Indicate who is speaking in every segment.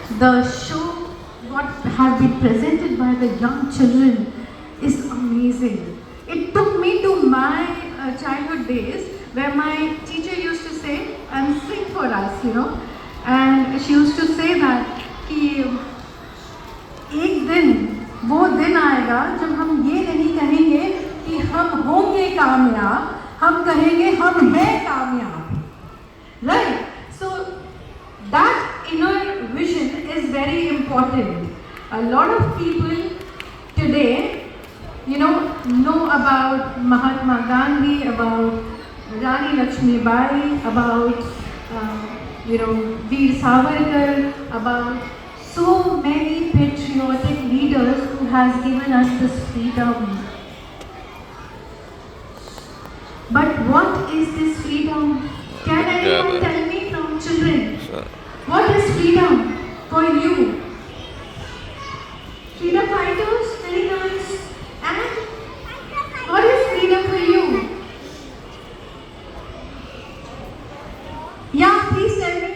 Speaker 1: The show, what have been presented by the young children, is amazing. It took me to my childhood days where my teacher used to say and sing for us, and she used to say that कि एक दिन वो दिन आएगा जब हम ये नहीं कहेंगे कि हम होंगे कामयाब, हम कहेंगे हम हैं कामयाब, right? So that inner vision is very important. A lot of people today, know about Mahatma Gandhi, about Rani Lakshmibai, about Veer Savarkar, about so many patriotic leaders who has given us this freedom. But what is this freedom? Can anyone tell me from children? What is freedom for you? Freedom fighters? Very nice. And what is freedom for you? Yeah, please tell me.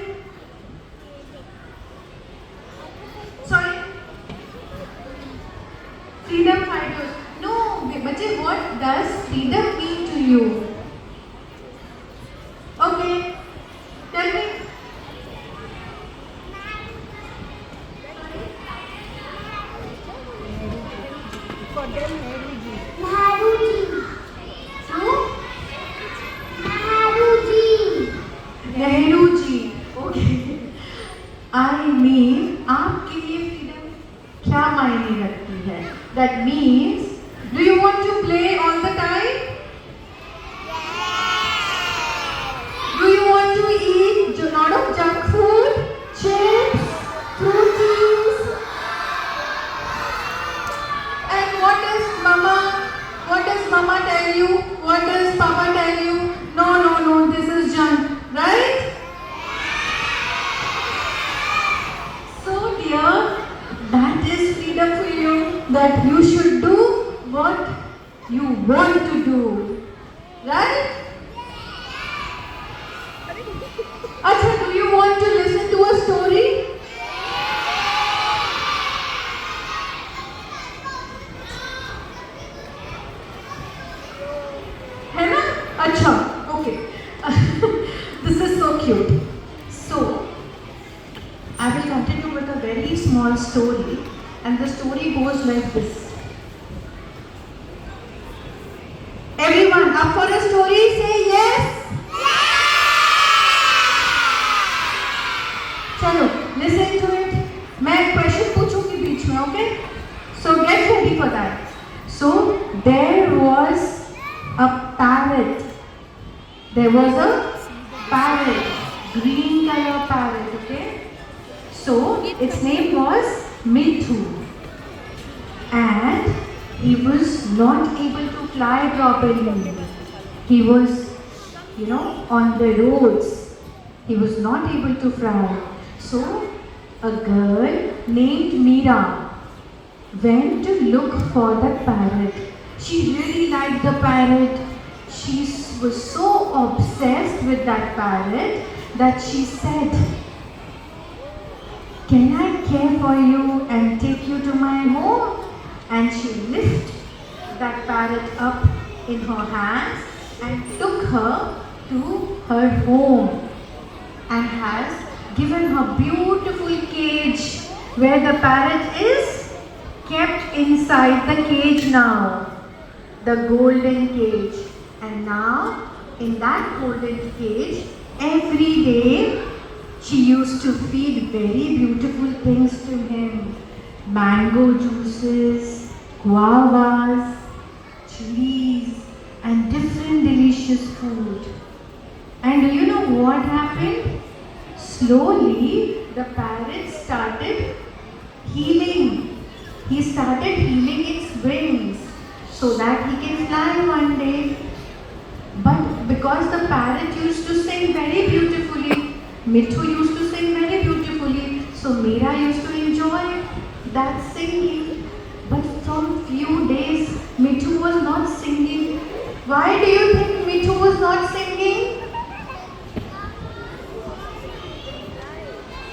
Speaker 1: Sorry? Freedom fighters. No, bache, what does freedom mean to you? Okay, tell me.
Speaker 2: For them, Nehruji.
Speaker 1: Nehru ji, okay. I mean, आपके लिए freedom क्या मायने रखती है? That means, do you want to play all the time? Do you want to eat a lot of junk food, chips, fruities? And what does mama tell you? What does papa tell you? No, this is junk, right? So dear, that is freedom for you, that you should do what you want to do, right? Acha, do you want to listen to a story? है ना? अच्छा, okay. This is so cute. So, I will continue with a very small story, and the story goes like this. Everyone up for a story? Say yes. चलो, listen to it. मैं एक question पूछूंगी बीच में, okay? So get ready for that. So there was a parrot. There was a parrot, green color parrot, okay? So its name was Mithu, and he was not able to fly properly. He was, on the roads. He was not able to fly. So a girl named Meera went to look for the parrot. She really liked the parrot. She was so obsessed with that parrot that she said, "Can I care for you and take you to my home?" And she lifted that parrot up in her hands and took her to her home, and has given her beautiful cage where the parrot is kept inside the cage now, the golden cage. And now in that golden cage, every day she used to feed very beautiful things to him. Mango juices, guavas, chilies, and different delicious food. And do you know what happened? Slowly the parrot started healing. He started healing its wings so that he can fly one day. But because the parrot used to sing very beautifully, Mithu used to sing very beautifully, so Meera used to enjoy that singing. But from few days, Mithu was not singing. Why do you think Mithu was not singing?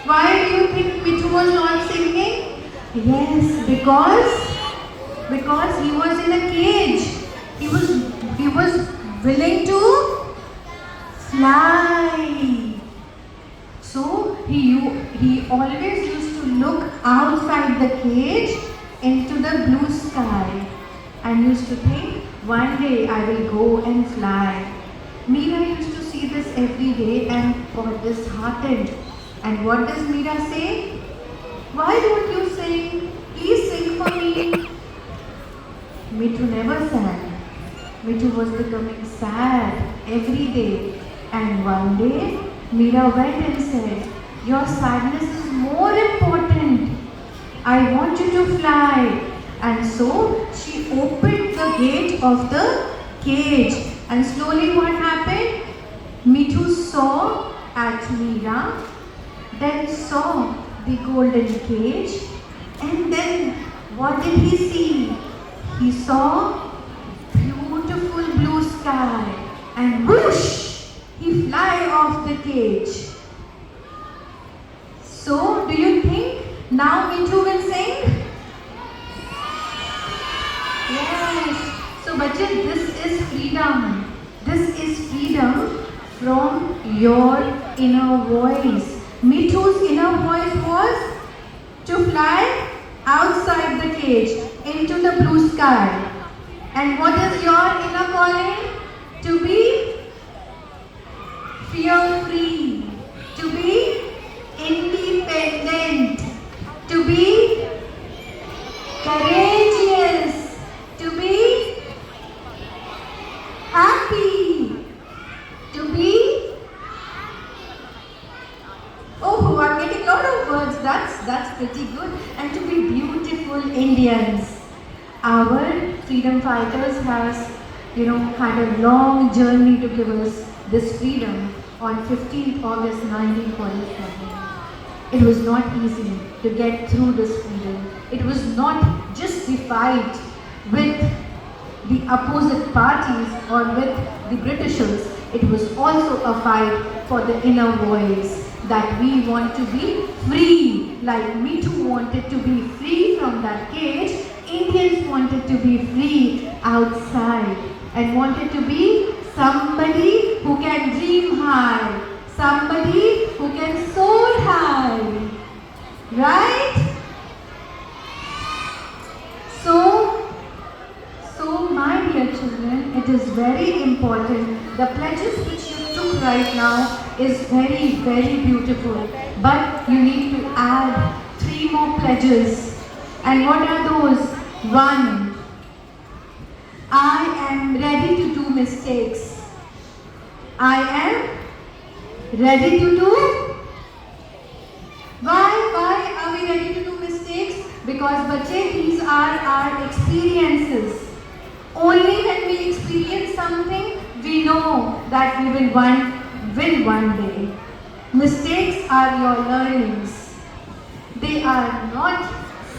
Speaker 1: Why do you think Mithu was not singing? Yes, because he was in a cage. He was willing to fly. So he always used to look outside the cage into the blue sky and used to think, one day I will go and fly. Meera used to see this every day and got disheartened. And what does Meera say? Why don't you sing? Please sing for me. Mithu never sang. Mithu was becoming sad every day. And one day, Meera went and said, your sadness is more important. I want you to fly. And so she opened the gate of the cage. And slowly what happened? Mithu saw at Meera, then saw the golden cage, and then what did he see? He saw beautiful blue sky, and whoosh, he fly off the cage. So, do you think now Mithu will sing? Yes. So, bachche, this is freedom. This is freedom from your inner voice. Mithu's inner voice was to fly outside the cage into the blue sky. And what is your inner calling? To be fear-free, to be independent, to be courageous, to be happy, to be, oh, I'm getting a lot of words, that's pretty good, and to be beautiful Indians. Our freedom fighters has, had a long journey to give us this freedom on 15th August 1947. It was not easy to get through this freedom. It was not just the fight with the opposite parties or with the Britishers. It was also a fight for the inner voice that we want to be free. Like Mithu wanted to be free from that cage, Indians wanted to be free outside and wanted to be somebody who can dream high, somebody who can soar high, right? So my dear children, it is very important. The pledges which you took right now is very, very beautiful. But you need to add 3 more pledges. And what are those? 1. I am ready to do mistakes. I am ready to do. Why are we ready to do mistakes? Because bache, these are our experiences. Only when we experience something, we know that we will win one day. Mistakes are your learnings. They are not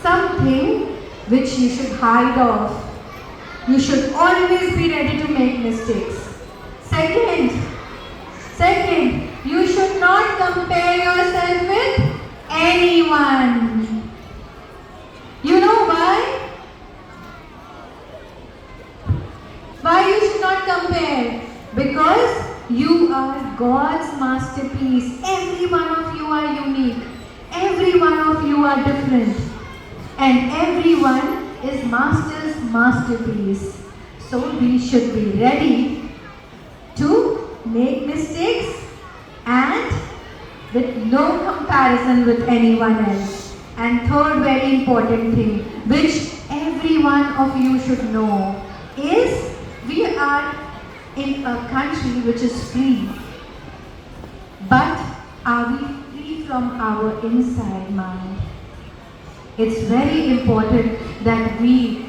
Speaker 1: something which you should hide off. You should always be ready to make mistakes. Second, you should not compare yourself with anyone. You know why? Why you should not compare? Because you are God's masterpiece. Every one of you are unique. Every one of you are different. And everyone is Master's masterpiece. So we should be ready to make mistakes and with no comparison with anyone else. And third very important thing, which every one of you should know, is we are in a country which is free. But are we free from our inside mind? It's very important that we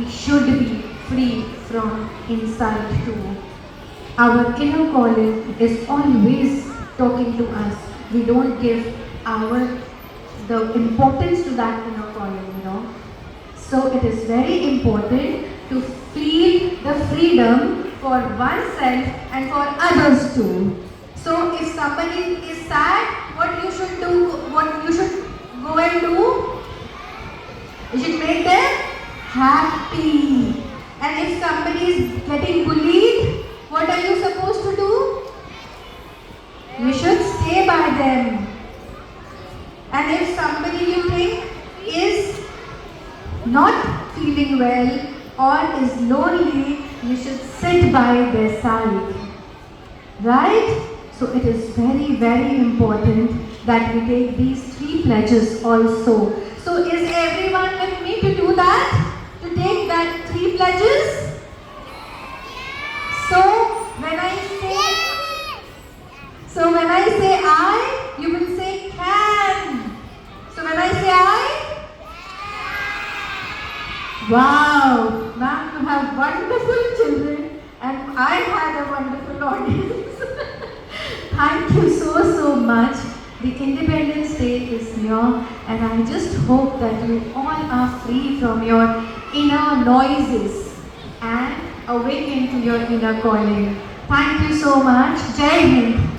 Speaker 1: should be free from inside too. Our inner calling is always talking to us. We don't give the importance to that inner calling, So it is very important to feel the freedom for oneself and for others too. So if somebody is sad, what you should do, what you should happy. And if somebody is getting bullied, what are you supposed to do? You should stay by them. And if somebody you think is not feeling well or is lonely, you should sit by their side. Right? So it is very, very important that we take these 3 pledges also. So is everyone with me to do that? To take that 3 pledges? So when I say I, you will say can. So when I say I, wow, ma'am, you have wonderful children and I had a wonderful audience. Thank you so much. The Independence Day is near and I just hope that you all are free from your inner noises and awaken to your inner calling. Thank you so much. Jai Hind.